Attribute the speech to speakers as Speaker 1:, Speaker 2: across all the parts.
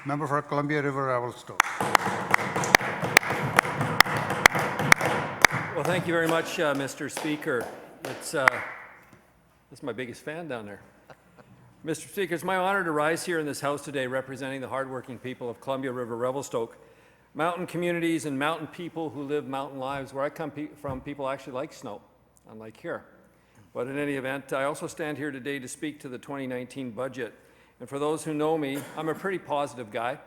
Speaker 1: Member for Columbia River Revelstoke.
Speaker 2: Well, thank you very much, Mr. Speaker. That's my biggest fan down there. Mr. Speaker, it's my honor to rise here in this House today representing the hardworking people of Columbia River Revelstoke, mountain communities and mountain people who live mountain lives. Where I come from, people actually like snow, unlike here. But in any event, I also stand here today to speak to the 2019 budget. And for those who know me, I'm a pretty positive guy.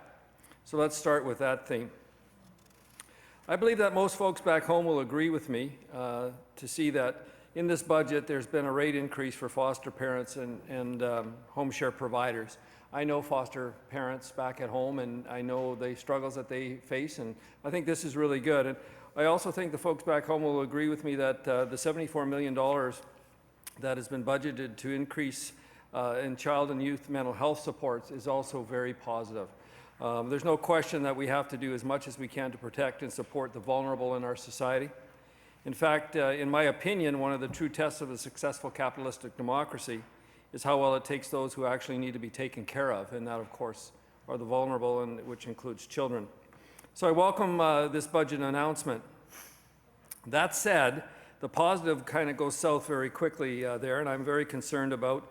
Speaker 2: So let's start with that theme. I believe that most folks back home will agree with me to see that in this budget there's been a rate increase for foster parents and home share providers. I know foster parents back at home, and I know the struggles that they face, and I think this is really good. And I also think the folks back home will agree with me that the $74 million that has been budgeted to increase in child and youth mental health supports is also very positive. There's no question that we have to do as much as we can to protect and support the vulnerable in our society. In fact, in my opinion, one of the true tests of a successful capitalistic democracy is how well it takes those who actually need to be taken care of, and that, of course, are the vulnerable, and which includes children. So I welcome this budget announcement. That said, the positive kind of goes south very quickly there, and I'm very concerned about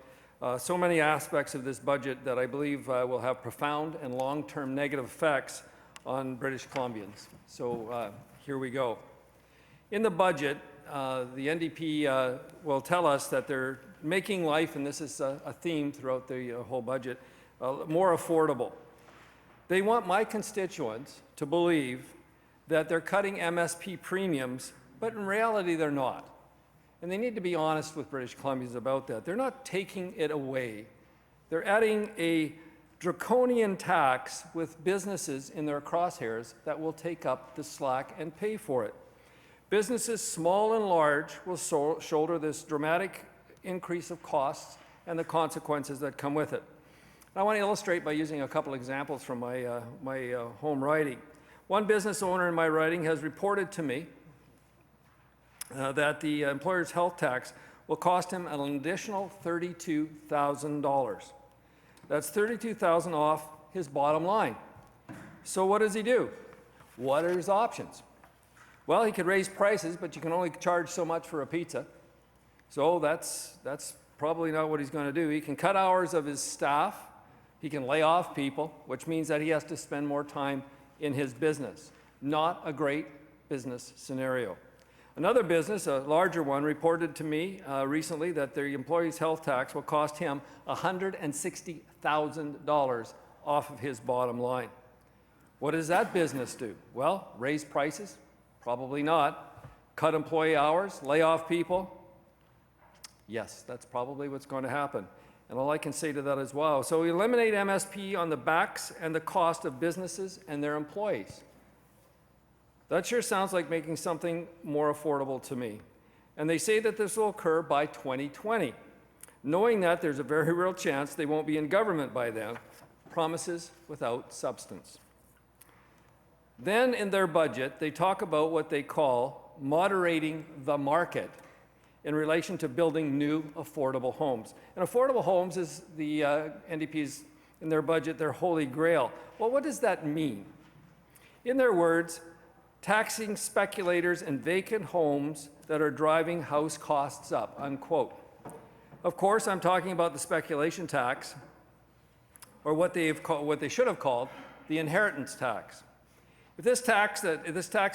Speaker 2: so many aspects of this budget that I believe will have profound and long-term negative effects on British Columbians. So here we go. In the budget, the NDP will tell us that they're making life, and this is a theme throughout the whole budget, more affordable. They want my constituents to believe that they're cutting MSP premiums, but in reality they're not. And they need to be honest with British Columbians about that. They're not taking it away. They're adding a draconian tax with businesses in their crosshairs that will take up the slack and pay for it. Businesses, small and large, will shoulder this dramatic increase of costs and the consequences that come with it. I want to illustrate by using a couple examples from my home riding. One business owner in my riding has reported to me that the employer's health tax will cost him an additional $32,000. That's $32,000 off his bottom line. So what does he do? What are his options? Well, he could raise prices, but you can only charge so much for a pizza. So that's probably not what he's going to do. He can cut hours of his staff. He can lay off people, which means that he has to spend more time in his business. Not a great business scenario. Another business, a larger one, reported to me recently that the employee's health tax will cost him $160,000 off of his bottom line. What does that business do? Well, raise prices? Probably not. Cut employee hours? Lay off people? Yes, that's probably what's going to happen. And all I can say to that is, wow. So we eliminate MSP on the backs and the cost of businesses and their employees. That sure sounds like making something more affordable to me. And they say that this will occur by 2020, knowing that there's a very real chance they won't be in government by then. Promises without substance. Then in their budget, they talk about what they call moderating the market in relation to building new affordable homes. And affordable homes is the NDP's, in their budget, their holy grail. Well, what does that mean? In their words, taxing speculators and vacant homes that are driving house costs up, unquote. Of course, I'm talking about the speculation tax, or what they should have called the inheritance tax. If this tax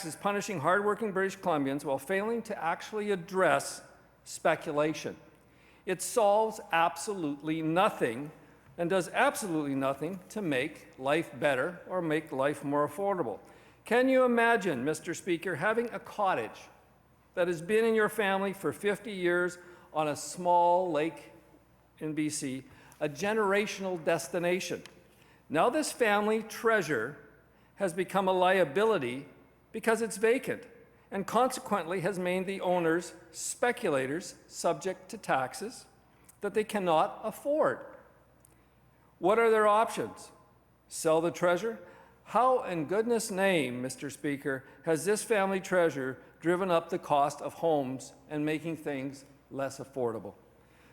Speaker 2: is punishing hardworking British Columbians while failing to actually address speculation, it solves absolutely nothing and does absolutely nothing to make life better or make life more affordable. Can you imagine, Mr. Speaker, having a cottage that has been in your family for 50 years on a small lake in BC, a generational destination? Now this family treasure has become a liability because it's vacant, and consequently has made the owners, speculators, subject to taxes that they cannot afford. What are their options? Sell the treasure? How in goodness name, Mr. Speaker, has this family treasure driven up the cost of homes and making things less affordable?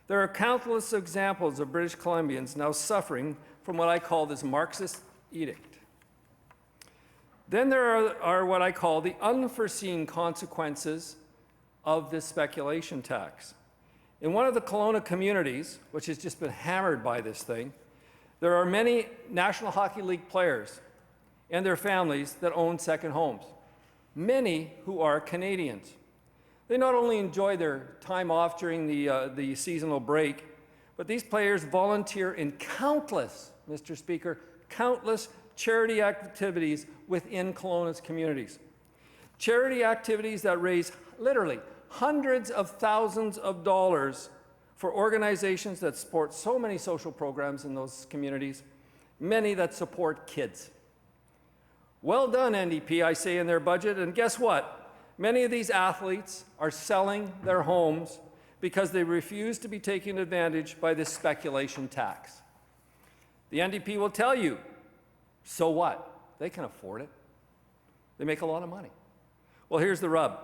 Speaker 2: There are countless examples of British Columbians now suffering from what I call this Marxist edict. Then there are what I call the unforeseen consequences of this speculation tax. In one of the Kelowna communities, which has just been hammered by this thing, there are many National Hockey League players and their families that own second homes, many who are Canadians. They not only enjoy their time off during the seasonal break, but these players volunteer in countless, Mr. Speaker, countless charity activities within Kelowna's communities. Charity activities that raise literally hundreds of thousands of dollars for organizations that support so many social programs in those communities, many that support kids. Well done, NDP, I say in their budget, and guess what? Many of these athletes are selling their homes because they refuse to be taken advantage by this speculation tax. The NDP will tell you, so what? They can afford it. They make a lot of money. Well, here's the rub.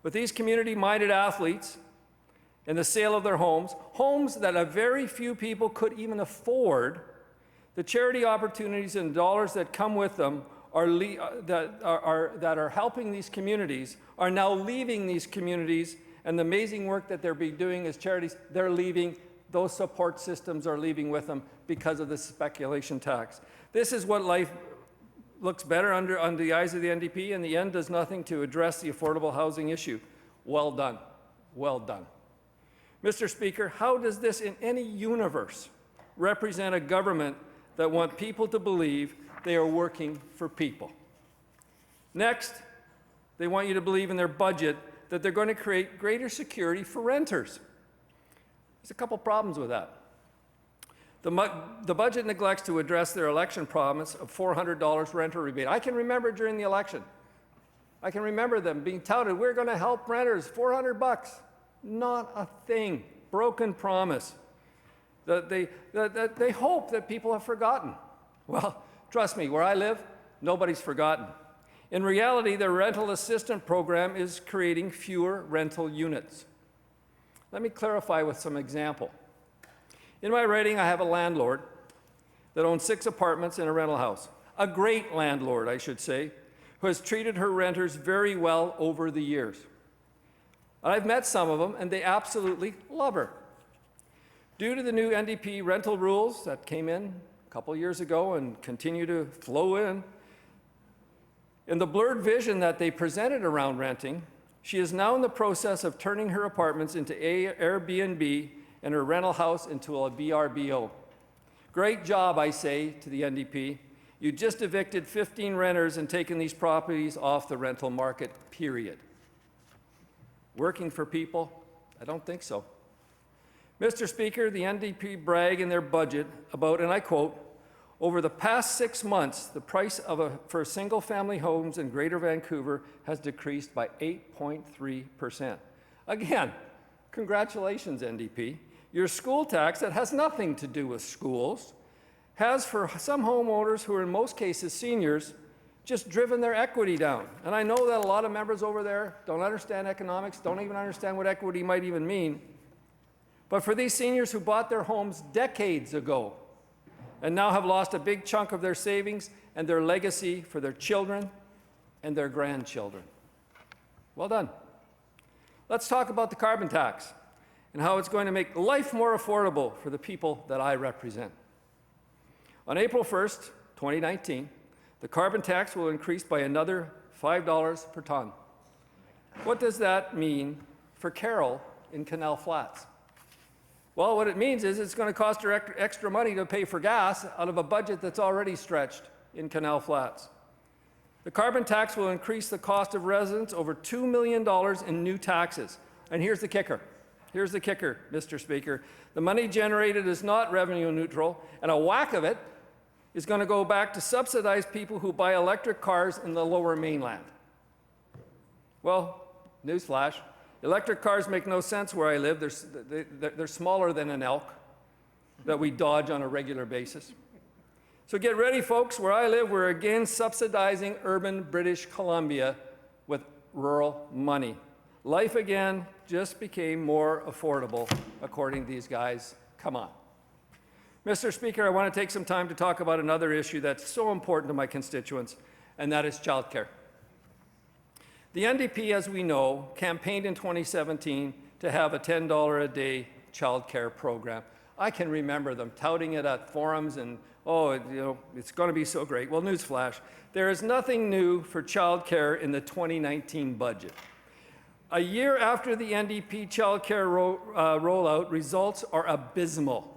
Speaker 2: With these community-minded athletes and the sale of their homes, homes that a very few people could even afford, the charity opportunities and dollars that come with them that are helping these communities are now leaving these communities, and the amazing work that they're doing as charities, they're leaving, those support systems are leaving with them because of this speculation tax. This is what life looks better under the eyes of the NDP, in the end does nothing to address the affordable housing issue. Well done. Well done. Mr. Speaker, how does this in any universe represent a government that want people to believe they are working for people? Next, they want you to believe in their budget that they're going to create greater security for renters. There's a couple problems with that. The budget neglects to address their election promise of $400 renter rebate. I can remember during the election, I can remember them being touted, we're going to help renters, $400. Not a thing. Broken promise. That they hope that people have forgotten. Well, trust me, where I live, nobody's forgotten. In reality, the rental assistance program is creating fewer rental units. Let me clarify with some example. In my writing, I have a landlord that owns 6 apartments in a rental house. A great landlord, I should say, who has treated her renters very well over the years. I've met some of them, and they absolutely love her. Due to the new NDP rental rules that came in a couple years ago and continue to flow in, and the blurred vision that they presented around renting, she is now in the process of turning her apartments into Airbnb and her rental house into a VRBO. Great job, I say to the NDP. You just evicted 15 renters and taken these properties off the rental market, period. Working for people? I don't think so. Mr. Speaker, the NDP brag in their budget about, and I quote, over the past 6 months, the price for single-family homes in Greater Vancouver has decreased by 8.3%. Again, congratulations, NDP. Your school tax that has nothing to do with schools has, for some homeowners who are in most cases seniors, just driven their equity down. And I know that a lot of members over there don't understand economics, don't even understand what equity might even mean. But for these seniors who bought their homes decades ago and now have lost a big chunk of their savings and their legacy for their children and their grandchildren. Well done. Let's talk about the carbon tax and how it's going to make life more affordable for the people that I represent. On April 1st, 2019, the carbon tax will increase by another $5 per ton. What does that mean for Carol in Canal Flats? Well, what it means is it's going to cost her extra money to pay for gas out of a budget that's already stretched in Canal Flats. The carbon tax will increase the cost of residents over $2 million in new taxes. And here's the kicker. Here's the kicker, Mr. Speaker. The money generated is not revenue neutral, and a whack of it is going to go back to subsidize people who buy electric cars in the Lower Mainland. Well, newsflash, electric cars make no sense where I live. They're smaller than an elk that we dodge on a regular basis. So get ready, folks. Where I live, we're again subsidizing urban British Columbia with rural money. Life again just became more affordable, according to these guys. Come on. Mr. Speaker, I want to take some time to talk about another issue that's so important to my constituents, and that is childcare. The NDP, as we know, campaigned in 2017 to have a $10 a day childcare program. I can remember them touting it at forums and, oh, it's going to be so great. Well, newsflash, there is nothing new for childcare in the 2019 budget. A year after the NDP childcare rollout, results are abysmal.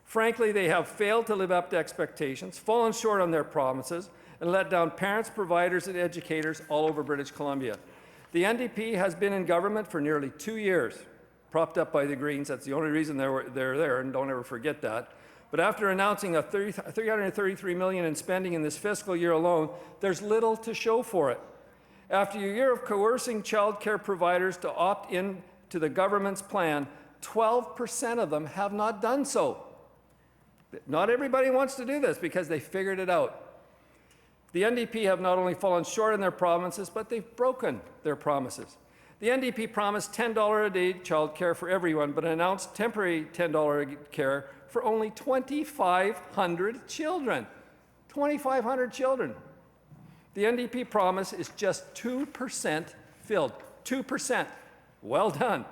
Speaker 2: Frankly, they have failed to live up to expectations, fallen short on their promises, and let down parents, providers, and educators all over British Columbia. The NDP has been in government for nearly 2 years, propped up by the Greens. That's the only reason they're there, and don't ever forget that. But after announcing a $333 million in spending in this fiscal year alone, there's little to show for it. After a year of coercing childcare providers to opt in to the government's plan, 12% of them have not done so. Not everybody wants to do this because they figured it out. The NDP have not only fallen short on their promises, but they've broken their promises. The NDP promised $10 a day childcare for everyone, but announced temporary $10 care for only 2,500 children. 2,500 children. The NDP promise is just 2% filled. 2%. Well done.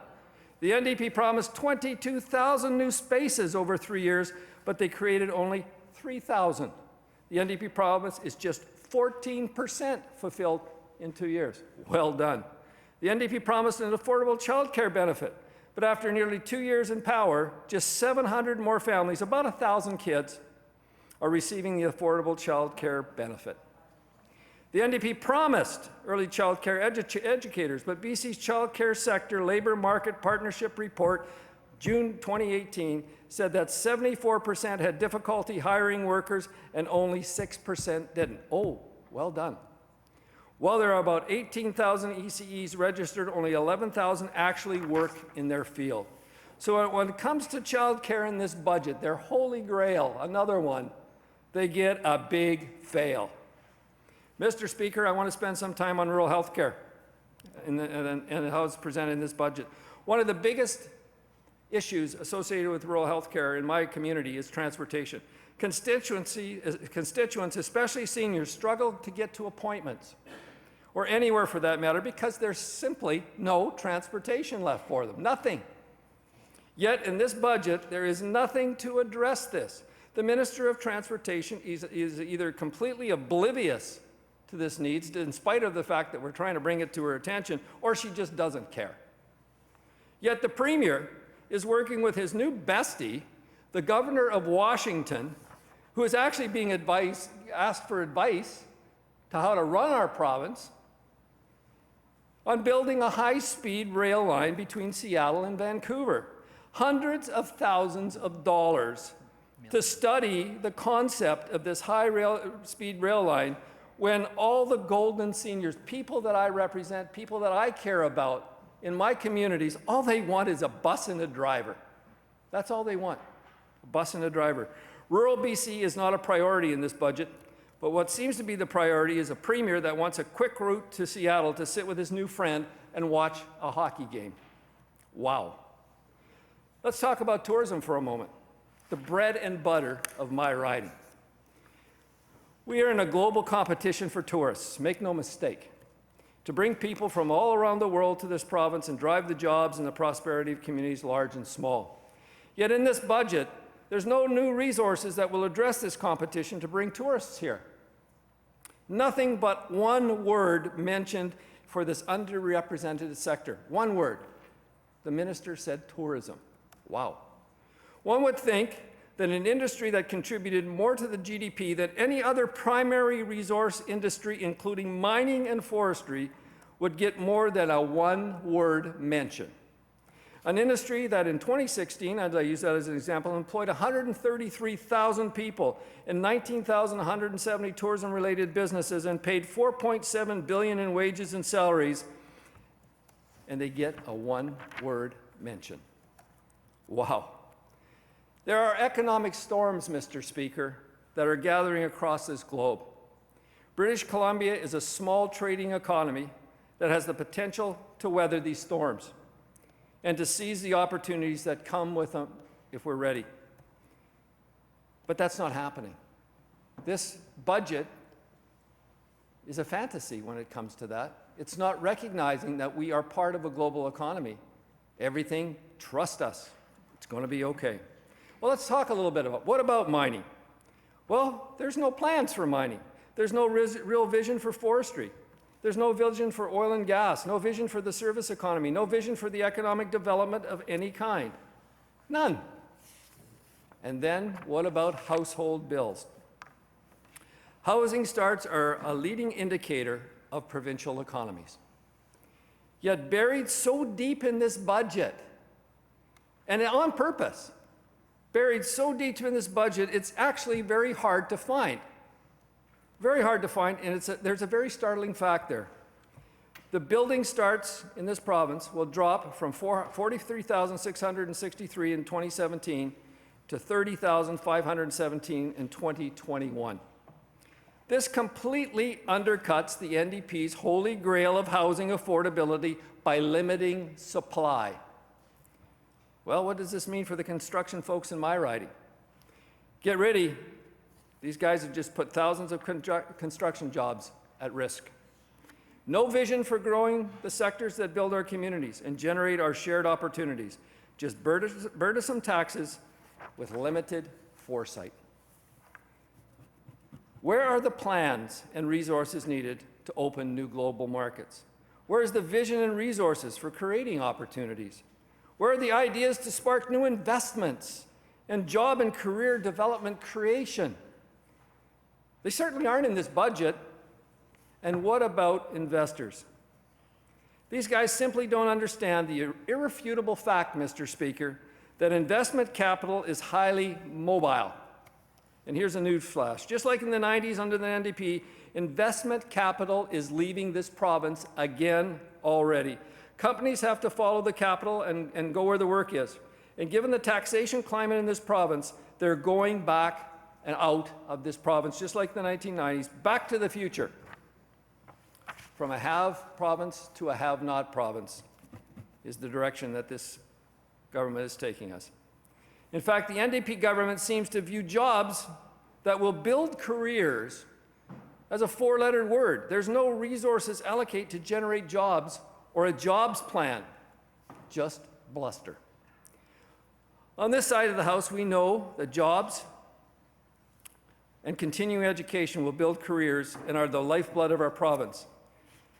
Speaker 2: The NDP promised 22,000 new spaces over 3 years, but they created only 3,000. The NDP promise is just 14% fulfilled in 2 years. Well done. The NDP promised an affordable child care benefit, but after nearly 2 years in power, just 700 more families, about 1,000 kids, are receiving the affordable child care benefit. The NDP promised early child care educators, but BC's child care sector Labour Market Partnership report, June 2018, said that 74% had difficulty hiring workers and only 6% didn't. Oh, well done. While there are about 18,000 ECEs registered, only 11,000 actually work in their field. So when it comes to child care in this budget, their holy grail, another one, they get a big fail. Mr. Speaker, I want to spend some time on rural health care and how it's presented in this budget. One of the biggest issues associated with rural health care in my community is transportation. Constituents, especially seniors, struggle to get to appointments or anywhere for that matter because there's simply no transportation left for them, nothing. Yet in this budget, there is nothing to address this. The Minister of Transportation is either completely oblivious to this needs, in spite of the fact that we're trying to bring it to her attention, or she just doesn't care. Yet the Premier is working with his new bestie, the Governor of Washington, who is actually being asked for advice to how to run our province, on building a high-speed rail line between Seattle and Vancouver. Hundreds of thousands of dollars to study the concept of this high-speed rail line when all the golden seniors, people that I represent, people that I care about in my communities, all they want is a bus and a driver. That's all they want, a bus and a driver. Rural BC is not a priority in this budget, but what seems to be the priority is a premier that wants a quick route to Seattle to sit with his new friend and watch a hockey game. Wow. Let's talk about tourism for a moment, the bread and butter of my riding. We are in a global competition for tourists, make no mistake, to bring people from all around the world to this province and drive the jobs and the prosperity of communities large and small. Yet in this budget, there's no new resources that will address this competition to bring tourists here. Nothing but one word mentioned for this underrepresented sector. One word. The minister said tourism. Wow. One would think that an industry that contributed more to the GDP than any other primary resource industry, including mining and forestry, would get more than a one-word mention. An industry that in 2016, and I use that as an example, employed 133,000 people in 19,170 tourism-related businesses and paid $4.7 billion in wages and salaries, and they get a one-word mention. Wow. There are economic storms, Mr. Speaker, that are gathering across this globe. British Columbia is a small trading economy that has the potential to weather these storms and to seize the opportunities that come with them if we're ready. But that's not happening. This budget is a fantasy when it comes to that. It's not recognizing that we are part of a global economy. Everything, trust us, it's going to be okay. Well, let's talk a little bit about, what about mining? Well, there's no plans for mining. There's no real vision for forestry. There's no vision for oil and gas, no vision for the service economy, no vision for the economic development of any kind. None. And then what about household bills? Housing starts are a leading indicator of provincial economies. Yet buried so deep in this budget, and on purpose, buried so deep in this budget, it's actually very hard to find. Very hard to find, and there's a very startling fact there. The building starts in this province will drop from 43,663 in 2017 to 30,517 in 2021. This completely undercuts the NDP's holy grail of housing affordability by limiting supply. Well, what does this mean for the construction folks in my riding? Get ready. These guys have just put thousands of construction jobs at risk. No vision for growing the sectors that build our communities and generate our shared opportunities. Just burdensome taxes with limited foresight. Where are the plans and resources needed to open new global markets? Where is the vision and resources for creating opportunities? Where are the ideas to spark new investments and job and career development creation? They certainly aren't in this budget. And what about investors? These guys simply don't understand the irrefutable fact, Mr. Speaker, that investment capital is highly mobile. And here's a news flash. Just like in the 90s under the NDP, investment capital is leaving this province again already. Companies have to follow the capital and go where the work is. And given the taxation climate in this province, they're going back and out of this province, just like the 1990s, back to the future. From a have province to a have-not province is the direction that this government is taking us. In fact, the NDP government seems to view jobs that will build careers as a four-lettered word. There's no resources allocated to generate jobs or a jobs plan, just bluster. On this side of the House, we know that jobs and continuing education will build careers and are the lifeblood of our province.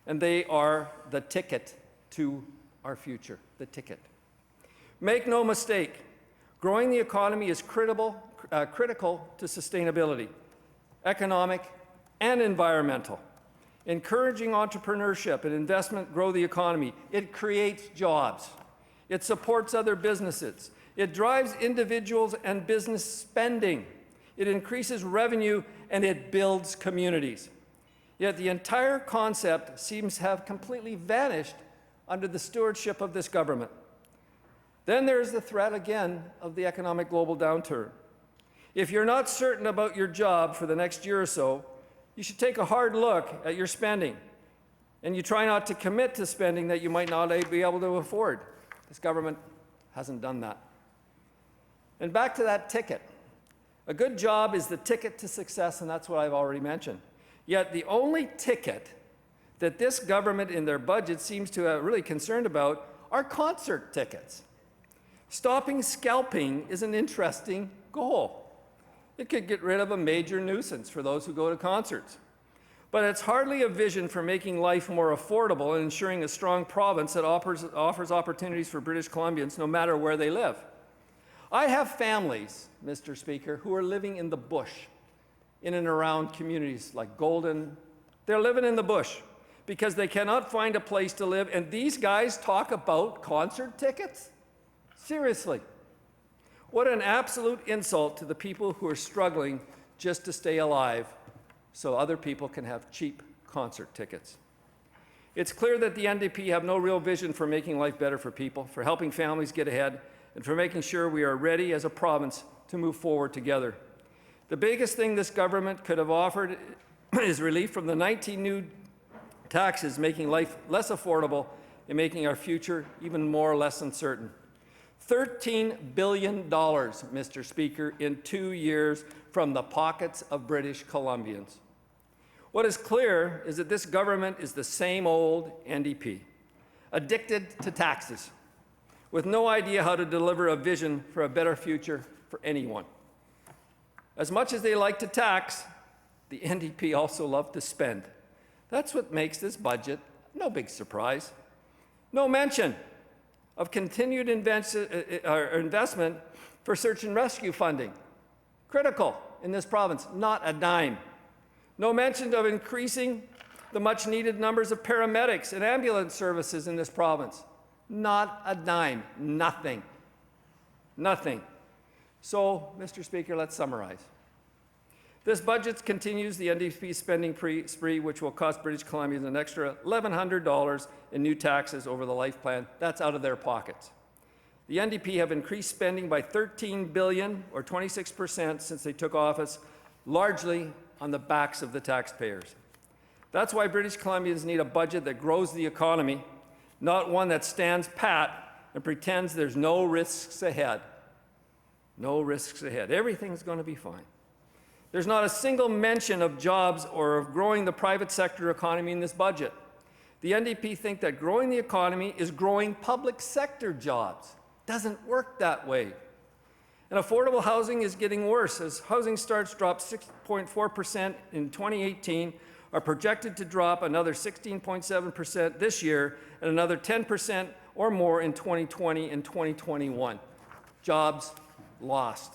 Speaker 2: And they are the ticket to our future, the ticket. Make no mistake, growing the economy is critical to sustainability, economic and environmental. Encouraging entrepreneurship and investment grow the economy. It creates jobs. It supports other businesses. It drives individuals and business spending. It increases revenue and it builds communities. Yet the entire concept seems to have completely vanished under the stewardship of this government. Then there's the threat again of the economic global downturn. If you're not certain about your job for the next year or so, you should take a hard look at your spending. And you try not to commit to spending that you might not be able to afford. This government hasn't done that. And back to that ticket. A good job is the ticket to success, and that's what I've already mentioned. Yet the only ticket that this government in their budget seems to be really concerned about are concert tickets. Stopping scalping is an interesting goal. It could get rid of a major nuisance for those who go to concerts. But it's hardly a vision for making life more affordable and ensuring a strong province that offers opportunities for British Columbians no matter where they live. I have families, Mr. Speaker, who are living in the bush, in and around communities like Golden. They're living in the bush because they cannot find a place to live, and these guys talk about concert tickets? Seriously. What an absolute insult to the people who are struggling just to stay alive so other people can have cheap concert tickets. It's clear that the NDP have no real vision for making life better for people, for helping families get ahead, and for making sure we are ready as a province to move forward together. The biggest thing this government could have offered is relief from the 19 new taxes, making life less affordable and making our future even more less uncertain. $13 billion, Mr. Speaker, in 2 years from the pockets of British Columbians. What is clear is that this government is the same old NDP, addicted to taxes, with no idea how to deliver a vision for a better future for anyone. As much as they like to tax, the NDP also love to spend. That's what makes this budget no big surprise. No mention of continued investment for search and rescue funding. Critical in this province, not a dime. No mention of increasing the much-needed numbers of paramedics and ambulance services in this province. Not a dime, nothing. Nothing. So, Mr. Speaker, let's summarize. This budget continues the NDP spending spree, which will cost British Columbians an extra $1,100 in new taxes over the life plan. That's out of their pockets. The NDP have increased spending by $13 billion, or 26%, since they took office, largely on the backs of the taxpayers. That's why British Columbians need a budget that grows the economy, not one that stands pat and pretends there's no risks ahead. No risks ahead. Everything's going to be fine. There's not a single mention of jobs or of growing the private sector economy in this budget. The NDP think that growing the economy is growing public sector jobs. Doesn't work that way. And affordable housing is getting worse as housing starts dropped 6.4% in 2018, are projected to drop another 16.7% this year and another 10% or more in 2020 and 2021. Jobs lost.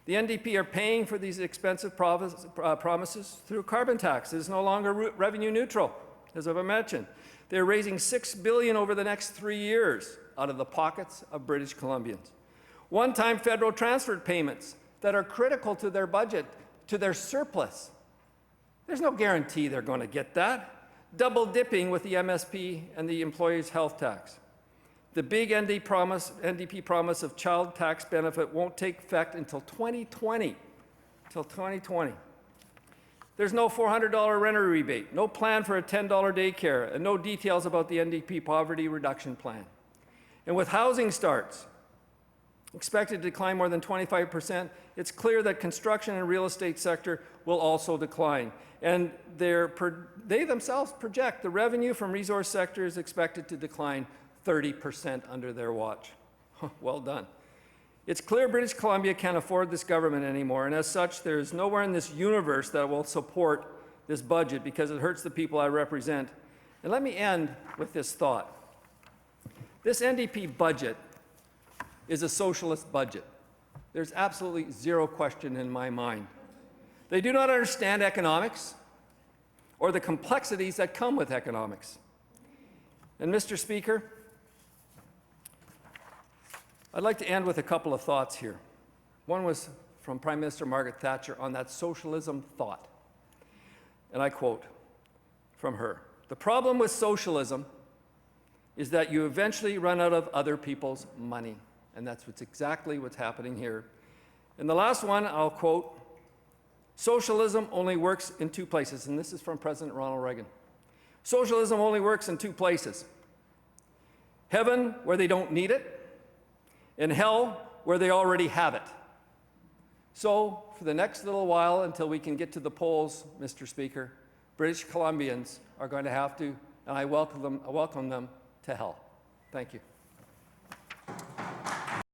Speaker 2: The NDP are paying for these expensive promises through carbon tax. It is no longer revenue neutral, as I've mentioned. They're raising $6 billion over the next 3 years out of the pockets of British Columbians. One-time federal transfer payments that are critical to their budget, to their surplus. There's no guarantee they're going to get that. Double dipping with the MSP and the employees' health tax. The big NDP promise of child tax benefit won't take effect until 2020. There's no $400 renter rebate, no plan for a $10 daycare, and no details about the NDP poverty reduction plan. And with housing starts expected to decline more than 25%, it's clear that construction and real estate sector will also decline. And they themselves project the revenue from resource sector is expected to decline 30% under their watch. Well done. It's clear British Columbia can't afford this government anymore, and as such, there is nowhere in this universe that will support this budget because it hurts the people I represent. And let me end with this thought. This NDP budget is a socialist budget. There's absolutely zero question in my mind. They do not understand economics or the complexities that come with economics. And Mr. Speaker, I'd like to end with a couple of thoughts here. One was from Prime Minister Margaret Thatcher on that socialism thought. And I quote from her, "The problem with socialism is that you eventually run out of other people's money." And that's exactly what's happening here. And the last one, I'll quote, "Socialism only works in two places." And this is from President Ronald Reagan. "Socialism only works in two places. Heaven, where they don't need it, and hell, where they already have it." So, for the next little while, until we can get to the polls, Mr. Speaker, British Columbians are going to have to, and I welcome them to hell. Thank you.